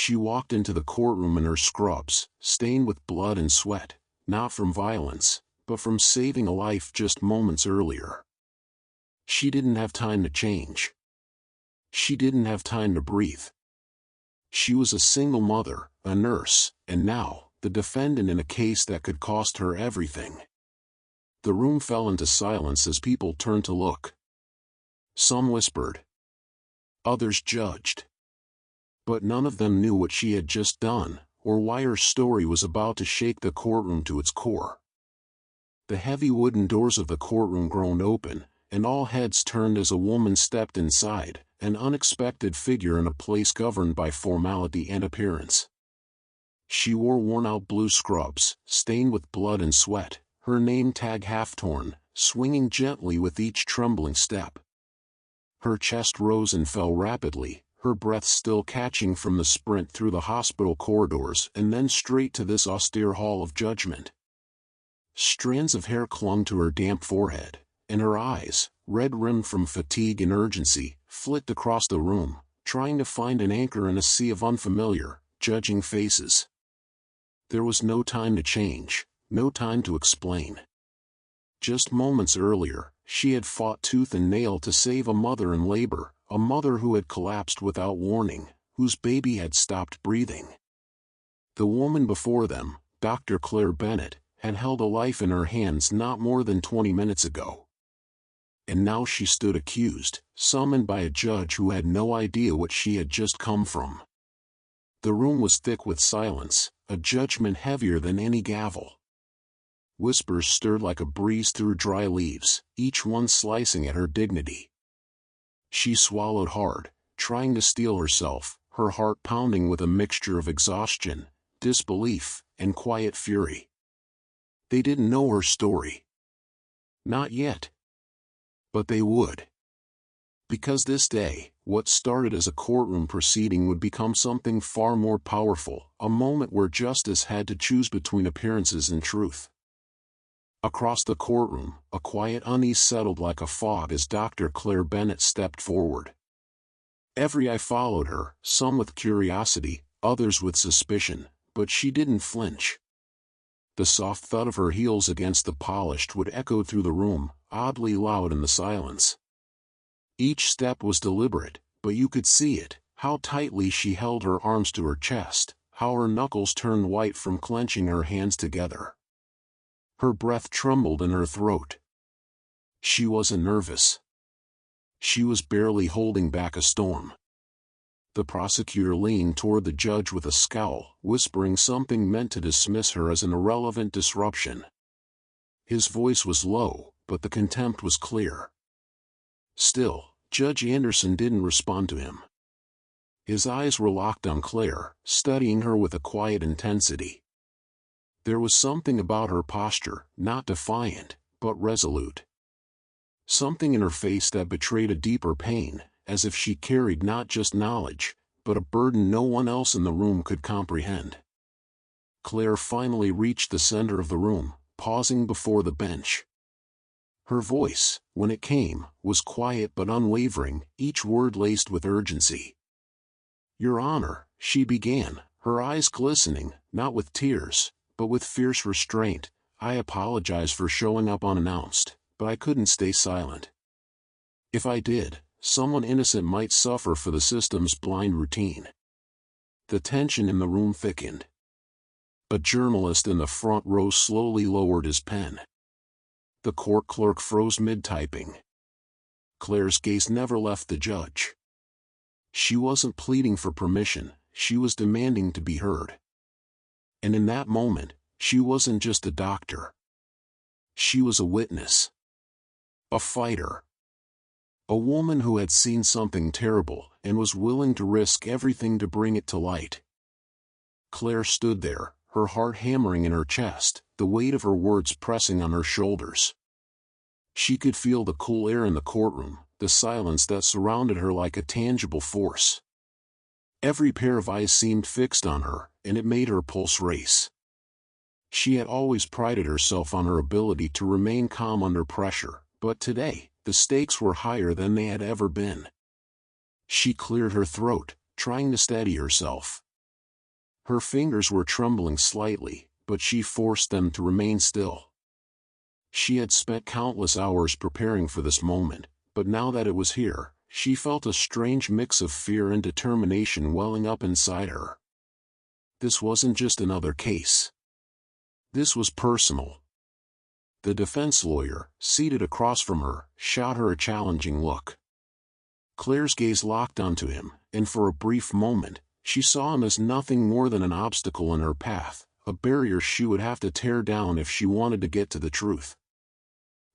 She walked into the courtroom in her scrubs, stained with blood and sweat, not from violence, but from saving a life just moments earlier. She didn't have time to change. She didn't have time to breathe. She was a single mother, a nurse, and now, the defendant in a case that could cost her everything. The room fell into silence as people turned to look. Some whispered. Others judged. But none of them knew what she had just done, or why her story was about to shake the courtroom to its core. The heavy wooden doors of the courtroom groaned open, and all heads turned as a woman stepped inside, an unexpected figure in a place governed by formality and appearance. She wore worn-out blue scrubs, stained with blood and sweat, her name tag half-torn, swinging gently with each trembling step. Her chest rose and fell rapidly, her breath still catching from the sprint through the hospital corridors and then straight to this austere hall of judgment. Strands of hair clung to her damp forehead, and her eyes, red-rimmed from fatigue and urgency, flicked across the room, trying to find an anchor in a sea of unfamiliar, judging faces. There was no time to change, no time to explain. Just moments earlier, she had fought tooth and nail to save a mother in labor, a mother who had collapsed without warning, whose baby had stopped breathing. The woman before them, Dr. Claire Bennett, had held a life in her hands not more than 20 minutes ago. And now she stood accused, summoned by a judge who had no idea what she had just come from. The room was thick with silence, a judgment heavier than any gavel. Whispers stirred like a breeze through dry leaves, each one slicing at her dignity. She swallowed hard, trying to steel herself, her heart pounding with a mixture of exhaustion, disbelief, and quiet fury. They didn't know her story. Not yet. But they would. Because this day, what started as a courtroom proceeding would become something far more powerful, a moment where justice had to choose between appearances and truth. Across the courtroom, a quiet unease settled like a fog as Dr. Claire Bennett stepped forward. Every eye followed her, some with curiosity, others with suspicion, but she didn't flinch. The soft thud of her heels against the polished wood echoed through the room, oddly loud in the silence. Each step was deliberate, but you could see it, how tightly she held her arms to her chest, how her knuckles turned white from clenching her hands together. Her breath trembled in her throat. She wasn't nervous. She was barely holding back a storm. The prosecutor leaned toward the judge with a scowl, whispering something meant to dismiss her as an irrelevant disruption. His voice was low, but the contempt was clear. Still, Judge Anderson didn't respond to him. His eyes were locked on Claire, studying her with a quiet intensity. There was something about her posture, not defiant, but resolute. Something in her face that betrayed a deeper pain, as if she carried not just knowledge, but a burden no one else in the room could comprehend. Claire finally reached the center of the room, pausing before the bench. Her voice, when it came, was quiet but unwavering, each word laced with urgency. "Your Honor," she began, her eyes glistening, not with tears, but with fierce restraint, "I apologize for showing up unannounced, but I couldn't stay silent. If I did, someone innocent might suffer for the system's blind routine." The tension in the room thickened. A journalist in the front row slowly lowered his pen. The court clerk froze mid-typing. Claire's gaze never left the judge. She wasn't pleading for permission, she was demanding to be heard. And in that moment, she wasn't just a doctor. She was a witness. A fighter. A woman who had seen something terrible and was willing to risk everything to bring it to light. Claire stood there, her heart hammering in her chest, the weight of her words pressing on her shoulders. She could feel the cool air in the courtroom, the silence that surrounded her like a tangible force. Every pair of eyes seemed fixed on her, and it made her pulse race. She had always prided herself on her ability to remain calm under pressure, but today, the stakes were higher than they had ever been. She cleared her throat, trying to steady herself. Her fingers were trembling slightly, but she forced them to remain still. She had spent countless hours preparing for this moment, but now that it was here, she felt a strange mix of fear and determination welling up inside her. This wasn't just another case. This was personal. The defense lawyer, seated across from her, shot her a challenging look. Claire's gaze locked onto him, and for a brief moment, she saw him as nothing more than an obstacle in her path, a barrier she would have to tear down if she wanted to get to the truth.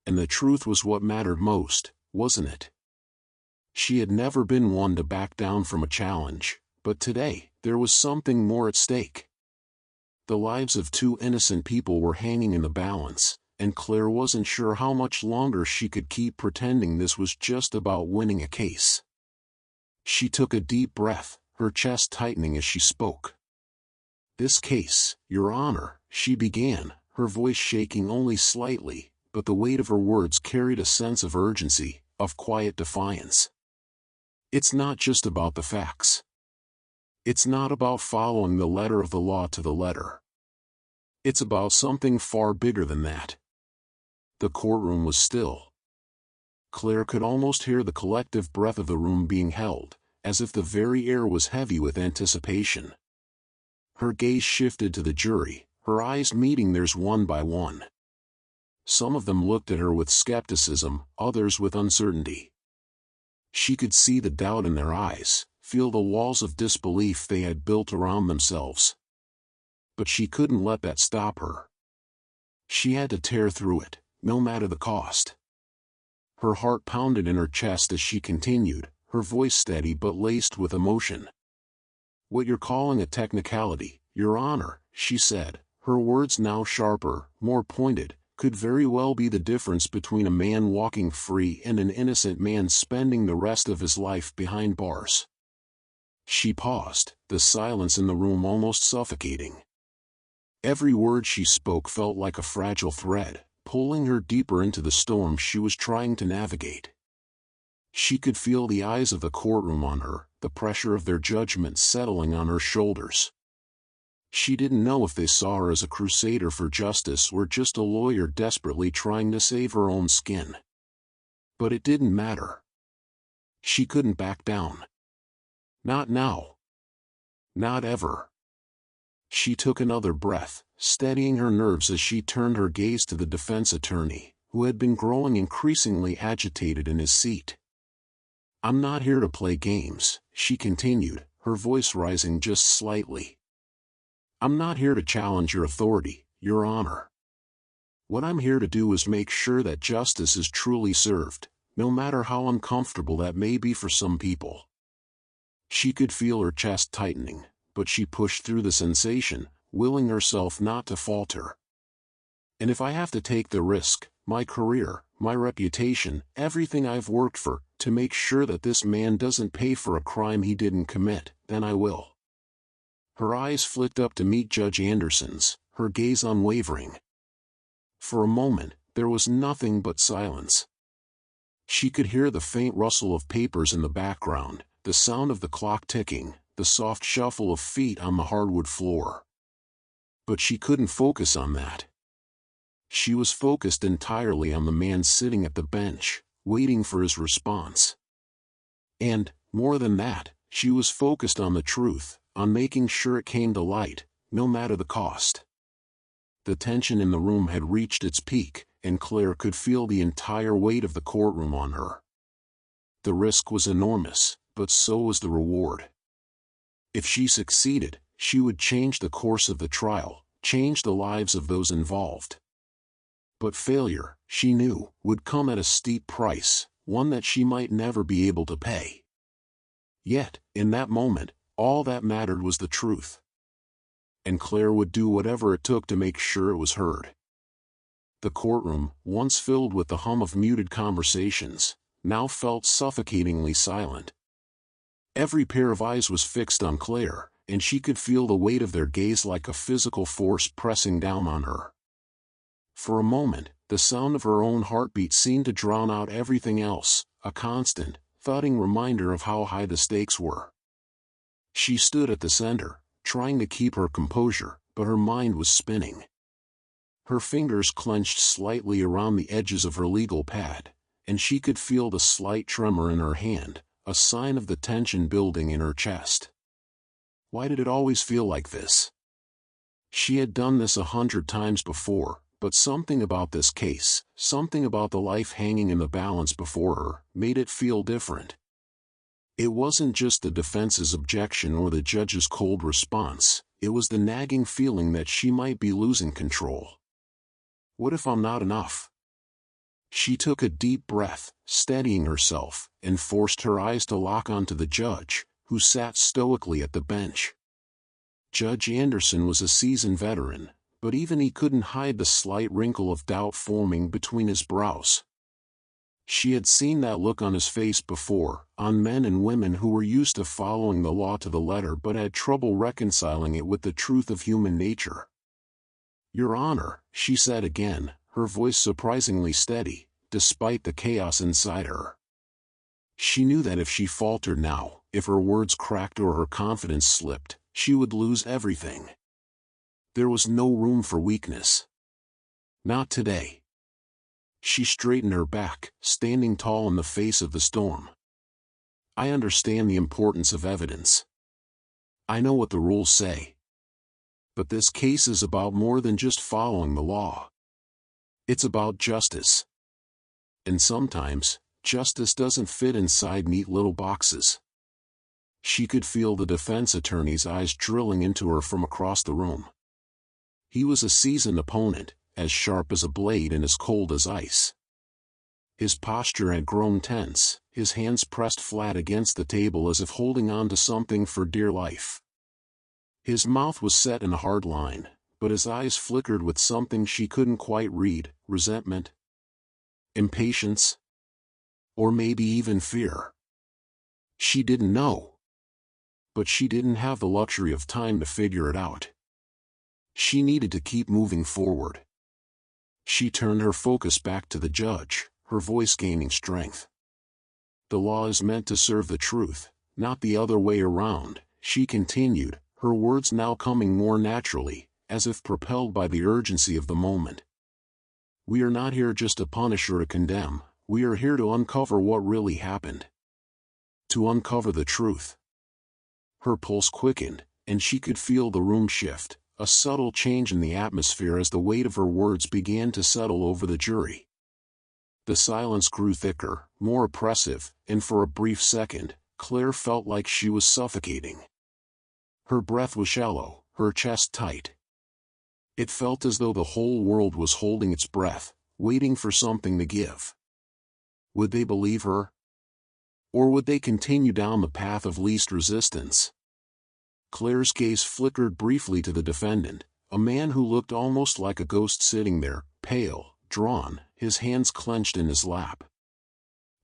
And the truth was what mattered most, wasn't it? She had never been one to back down from a challenge, but today, there was something more at stake. The lives of two innocent people were hanging in the balance, and Claire wasn't sure how much longer she could keep pretending this was just about winning a case. She took a deep breath, her chest tightening as she spoke. "This case, Your Honor," she began, her voice shaking only slightly, but the weight of her words carried a sense of urgency, of quiet defiance. "It's not just about the facts. It's not about following the letter of the law to the letter. It's about something far bigger than that." The courtroom was still. Claire could almost hear the collective breath of the room being held, as if the very air was heavy with anticipation. Her gaze shifted to the jury, her eyes meeting theirs one by one. Some of them looked at her with skepticism, others with uncertainty. She could see the doubt in their eyes, feel the walls of disbelief they had built around themselves. But she couldn't let that stop her. She had to tear through it, no matter the cost. Her heart pounded in her chest as she continued, her voice steady but laced with emotion. "What you're calling a technicality, Your Honor," she said, her words now sharper, more pointed, "could very well be the difference between a man walking free and an innocent man spending the rest of his life behind bars." She paused, the silence in the room almost suffocating. Every word she spoke felt like a fragile thread, pulling her deeper into the storm she was trying to navigate. She could feel the eyes of the courtroom on her, the pressure of their judgment settling on her shoulders. She didn't know if they saw her as a crusader for justice or just a lawyer desperately trying to save her own skin. But it didn't matter. She couldn't back down. Not now. Not ever. She took another breath, steadying her nerves as she turned her gaze to the defense attorney, who had been growing increasingly agitated in his seat. "I'm not here to play games," she continued, her voice rising just slightly. "I'm not here to challenge your authority, Your Honor. What I'm here to do is make sure that justice is truly served, no matter how uncomfortable that may be for some people." She could feel her chest tightening, but she pushed through the sensation, willing herself not to falter. "And if I have to take the risk, my career, my reputation, everything I've worked for, to make sure that this man doesn't pay for a crime he didn't commit, then I will." Her eyes flicked up to meet Judge Anderson's, her gaze unwavering. For a moment, there was nothing but silence. She could hear the faint rustle of papers in the background, the sound of the clock ticking, the soft shuffle of feet on the hardwood floor. But she couldn't focus on that. She was focused entirely on the man sitting at the bench, waiting for his response. And, more than that, she was focused on the truth, on making sure it came to light, no matter the cost. The tension in the room had reached its peak, and Claire could feel the entire weight of the courtroom on her. The risk was enormous, but so was the reward. If she succeeded, she would change the course of the trial, change the lives of those involved. But failure, she knew, would come at a steep price, one that she might never be able to pay. Yet, in that moment, all that mattered was the truth. And Claire would do whatever it took to make sure it was heard. The courtroom, once filled with the hum of muted conversations, now felt suffocatingly silent. Every pair of eyes was fixed on Claire, and she could feel the weight of their gaze like a physical force pressing down on her. For a moment, the sound of her own heartbeat seemed to drown out everything else, a constant, thudding reminder of how high the stakes were. She stood at the center, trying to keep her composure, but her mind was spinning. Her fingers clenched slightly around the edges of her legal pad, and she could feel the slight tremor in her hand, a sign of the tension building in her chest. Why did it always feel like this? She had done this 100 times before, but something about this case, something about the life hanging in the balance before her, made it feel different. It wasn't just the defense's objection or the judge's cold response, it was the nagging feeling that she might be losing control. What if I'm not enough? She took a deep breath, steadying herself, and forced her eyes to lock onto the judge, who sat stoically at the bench. Judge Anderson was a seasoned veteran, but even he couldn't hide the slight wrinkle of doubt forming between his brows. She had seen that look on his face before, on men and women who were used to following the law to the letter but had trouble reconciling it with the truth of human nature. "Your Honor," she said again, her voice surprisingly steady, despite the chaos inside her. She knew that if she faltered now, if her words cracked or her confidence slipped, she would lose everything. There was no room for weakness. Not today. She straightened her back, standing tall in the face of the storm. "I understand the importance of evidence. I know what the rules say. But this case is about more than just following the law. It's about justice. And sometimes, justice doesn't fit inside neat little boxes." She could feel the defense attorney's eyes drilling into her from across the room. He was a seasoned opponent, as sharp as a blade and as cold as ice. His posture had grown tense, his hands pressed flat against the table as if holding on to something for dear life. His mouth was set in a hard line, but his eyes flickered with something she couldn't quite read: resentment, impatience, or maybe even fear. She didn't know. But she didn't have the luxury of time to figure it out. She needed to keep moving forward. She turned her focus back to the judge, her voice gaining strength. "The law is meant to serve the truth, not the other way around," she continued, her words now coming more naturally, as if propelled by the urgency of the moment. "We are not here just to punish or to condemn, we are here to uncover what really happened. To uncover the truth." Her pulse quickened, and she could feel the room shift, a subtle change in the atmosphere as the weight of her words began to settle over the jury. The silence grew thicker, more oppressive, and for a brief second, Claire felt like she was suffocating. Her breath was shallow, her chest tight. It felt as though the whole world was holding its breath, waiting for something to give. Would they believe her? Or would they continue down the path of least resistance? Claire's gaze flickered briefly to the defendant, a man who looked almost like a ghost sitting there, pale, drawn, his hands clenched in his lap.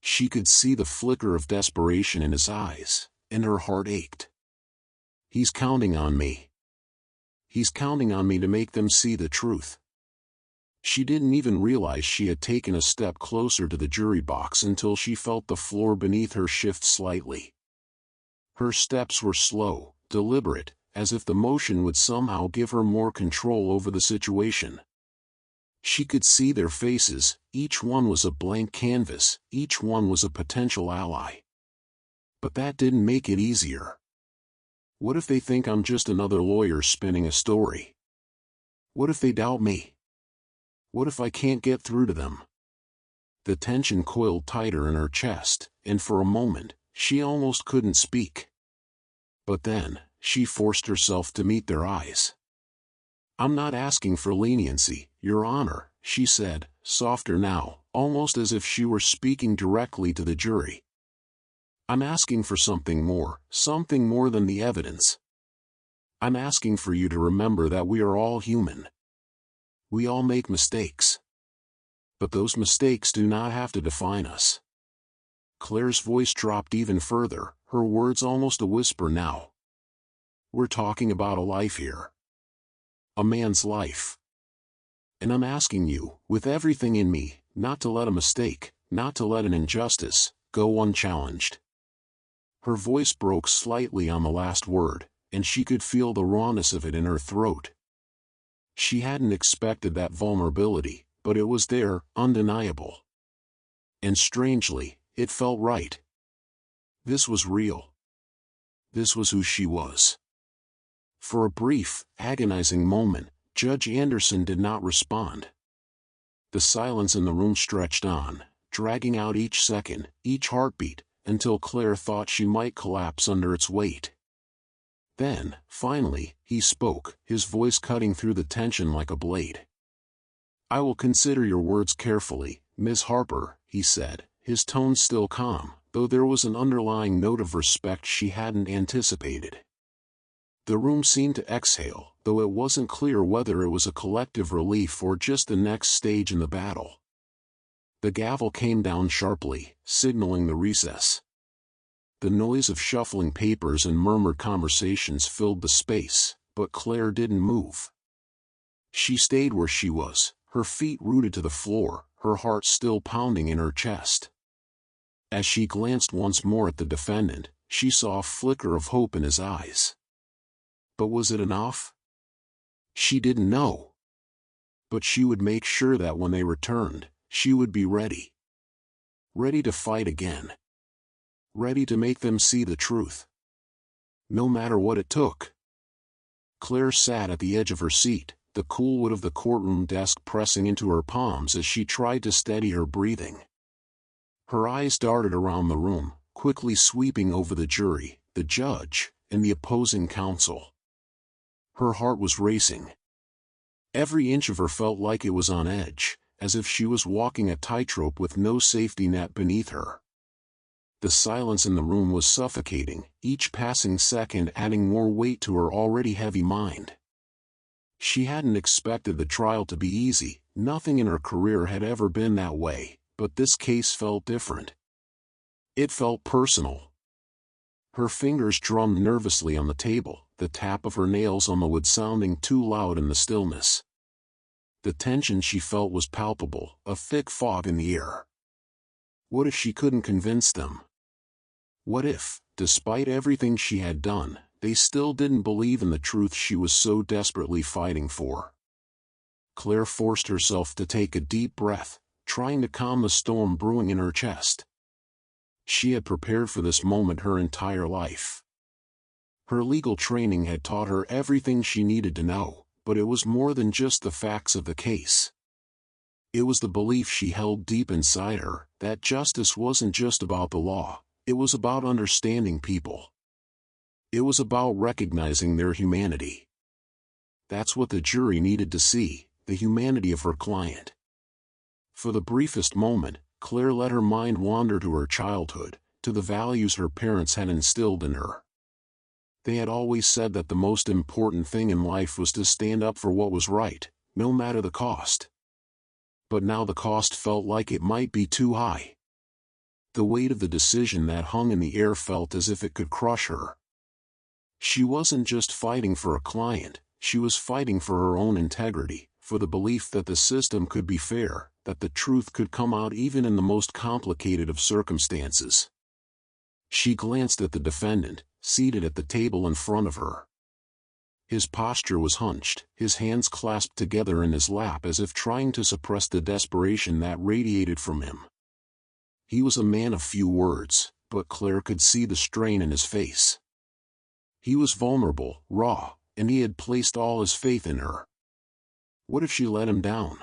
She could see the flicker of desperation in his eyes, and her heart ached. "He's counting on me. He's counting on me to make them see the truth." She didn't even realize she had taken a step closer to the jury box until she felt the floor beneath her shift slightly. Her steps were slow, deliberate, as if the motion would somehow give her more control over the situation. She could see their faces, each one was a blank canvas, each one was a potential ally. But that didn't make it easier. What if they think I'm just another lawyer spinning a story? What if they doubt me? What if I can't get through to them? The tension coiled tighter in her chest, and for a moment, she almost couldn't speak. But then, she forced herself to meet their eyes. "I'm not asking for leniency, Your Honor," she said, softer now, almost as if she were speaking directly to the jury. "I'm asking for something more than the evidence. I'm asking for you to remember that we are all human. We all make mistakes. But those mistakes do not have to define us." Claire's voice dropped even further, her words almost a whisper now. "We're talking about a life here. A man's life. And I'm asking you, with everything in me, not to let a mistake, not to let an injustice, go unchallenged." Her voice broke slightly on the last word, and she could feel the rawness of it in her throat. She hadn't expected that vulnerability, but it was there, undeniable. And strangely, it felt right. This was real. This was who she was. For a brief, agonizing moment, Judge Anderson did not respond. The silence in the room stretched on, dragging out each second, each heartbeat, until Claire thought she might collapse under its weight. Then, finally, he spoke, his voice cutting through the tension like a blade. "I will consider your words carefully, Miss Harper," he said, his tone still calm, though there was an underlying note of respect she hadn't anticipated. The room seemed to exhale, though it wasn't clear whether it was a collective relief or just the next stage in the battle. The gavel came down sharply, signaling the recess. The noise of shuffling papers and murmured conversations filled the space, but Claire didn't move. She stayed where she was, her feet rooted to the floor, her heart still pounding in her chest. As she glanced once more at the defendant, she saw a flicker of hope in his eyes. But was it enough? She didn't know. But she would make sure that when they returned, she would be ready. Ready to fight again. Ready to make them see the truth. No matter what it took. Claire sat at the edge of her seat, the cool wood of the courtroom desk pressing into her palms as she tried to steady her breathing. Her eyes darted around the room, quickly sweeping over the jury, the judge, and the opposing counsel. Her heart was racing. Every inch of her felt like it was on edge, as if she was walking a tightrope with no safety net beneath her. The silence in the room was suffocating, each passing second adding more weight to her already heavy mind. She hadn't expected the trial to be easy, nothing in her career had ever been that way, but this case felt different. It felt personal. Her fingers drummed nervously on the table, the tap of her nails on the wood sounding too loud in the stillness. The tension she felt was palpable, a thick fog in the air. What if she couldn't convince them? What if, despite everything she had done, they still didn't believe in the truth she was so desperately fighting for? Claire forced herself to take a deep breath, trying to calm the storm brewing in her chest. She had prepared for this moment her entire life. Her legal training had taught her everything she needed to know, but it was more than just the facts of the case. It was the belief she held deep inside her, that justice wasn't just about the law, it was about understanding people. It was about recognizing their humanity. That's what the jury needed to see, the humanity of her client. For the briefest moment, Claire let her mind wander to her childhood, to the values her parents had instilled in her. They had always said that the most important thing in life was to stand up for what was right, no matter the cost. But now the cost felt like it might be too high. The weight of the decision that hung in the air felt as if it could crush her. She wasn't just fighting for a client, she was fighting for her own integrity, for the belief that the system could be fair, that the truth could come out even in the most complicated of circumstances. She glanced at the defendant, seated at the table in front of her. His posture was hunched, his hands clasped together in his lap as if trying to suppress the desperation that radiated from him. He was a man of few words, but Claire could see the strain in his face. He was vulnerable, raw, and he had placed all his faith in her. What if she let him down?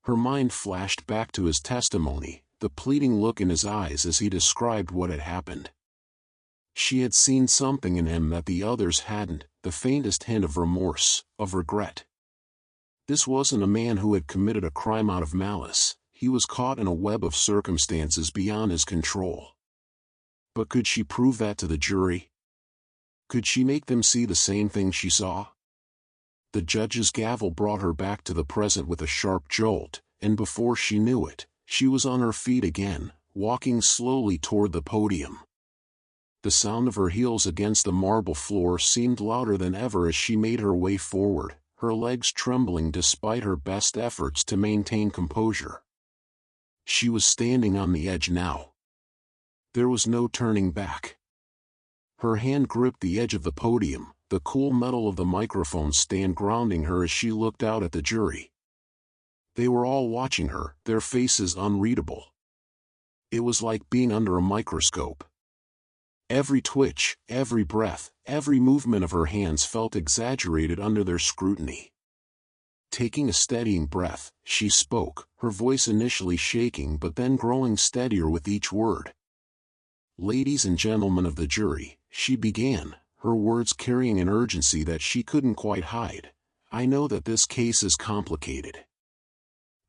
Her mind flashed back to his testimony, the pleading look in his eyes as he described what had happened. She had seen something in him that the others hadn't, the faintest hint of remorse, of regret. This wasn't a man who had committed a crime out of malice, he was caught in a web of circumstances beyond his control. But could she prove that to the jury? Could she make them see the same thing she saw? The judge's gavel brought her back to the present with a sharp jolt, and before she knew it, she was on her feet again, walking slowly toward the podium. The sound of her heels against the marble floor seemed louder than ever as she made her way forward, her legs trembling despite her best efforts to maintain composure. She was standing on the edge now. There was no turning back. Her hand gripped the edge of the podium, the cool metal of the microphone stand grounding her as she looked out at the jury. They were all watching her, their faces unreadable. It was like being under a microscope. Every twitch, every breath, every movement of her hands felt exaggerated under their scrutiny. Taking a steadying breath, she spoke, her voice initially shaking but then growing steadier with each word. "Ladies and gentlemen of the jury," she began, her words carrying an urgency that she couldn't quite hide. "I know that this case is complicated.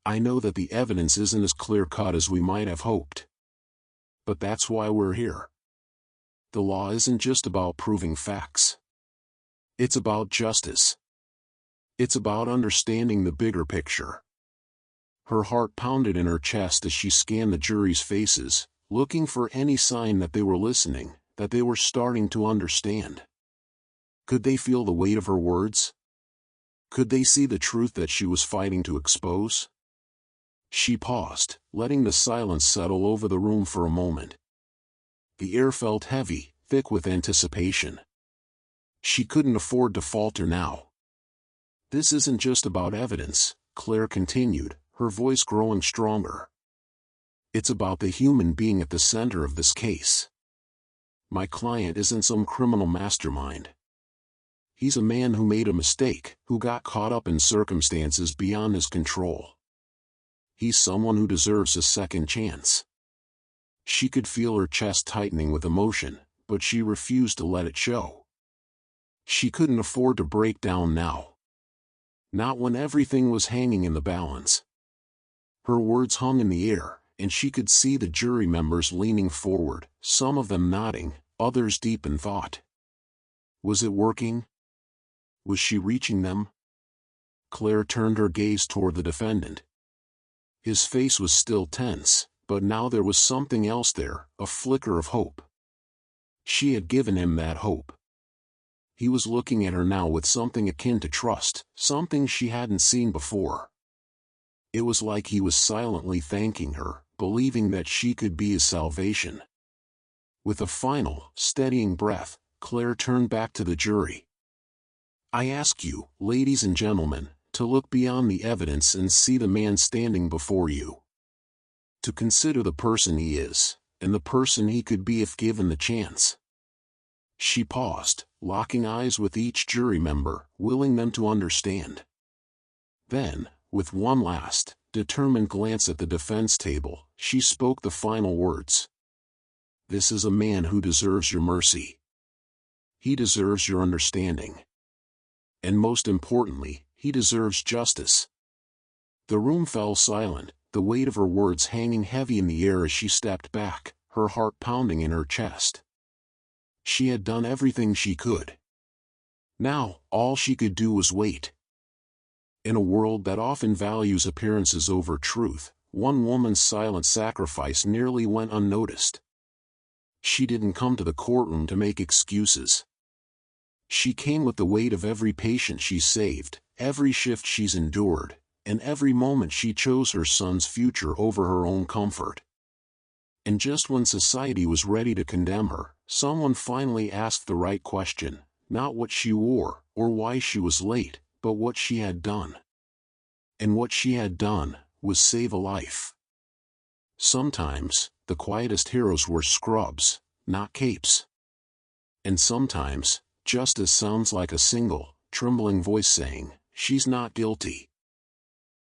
I know that the evidence isn't as clear-cut as we might have hoped. But that's why we're here. The law isn't just about proving facts. It's about justice. It's about understanding the bigger picture." Her heart pounded in her chest as she scanned the jury's faces, looking for any sign that they were listening, that they were starting to understand. Could they feel the weight of her words? Could they see the truth that she was fighting to expose? She paused, letting the silence settle over the room for a moment. The air felt heavy, thick with anticipation. She couldn't afford to falter now. "This isn't just about evidence," Claire continued, her voice growing stronger. "It's about the human being at the center of this case. My client isn't some criminal mastermind. He's a man who made a mistake, who got caught up in circumstances beyond his control. He's someone who deserves a second chance." She could feel her chest tightening with emotion, but she refused to let it show. She couldn't afford to break down now. Not when everything was hanging in the balance. Her words hung in the air, and she could see the jury members leaning forward, some of them nodding, others deep in thought. Was it working? Was she reaching them? Claire turned her gaze toward the defendant. His face was still tense, but now there was something else there, a flicker of hope. She had given him that hope. He was looking at her now with something akin to trust, something she hadn't seen before. It was like he was silently thanking her, believing that she could be his salvation. With a final, steadying breath, Claire turned back to the jury. "I ask you, ladies and gentlemen, to look beyond the evidence and see the man standing before you. To consider the person he is, and the person he could be if given the chance." She paused, locking eyes with each jury member, willing them to understand. Then, with one last, determined glance at the defense table, she spoke the final words. "This is a man who deserves your mercy. He deserves your understanding. And most importantly, he deserves justice." The room fell silent, the weight of her words hanging heavy in the air as she stepped back, her heart pounding in her chest. She had done everything she could. Now, all she could do was wait. In a world that often values appearances over truth, one woman's silent sacrifice nearly went unnoticed. She didn't come to the courtroom to make excuses. She came with the weight of every patient she saved, every shift she's endured, and every moment she chose her son's future over her own comfort. And just when society was ready to condemn her, someone finally asked the right question, not what she wore, or why she was late, but what she had done. And what she had done was save a life. Sometimes, the quietest heroes were scrubs, not capes. And sometimes, justice sounds like a single, trembling voice saying, "She's not guilty."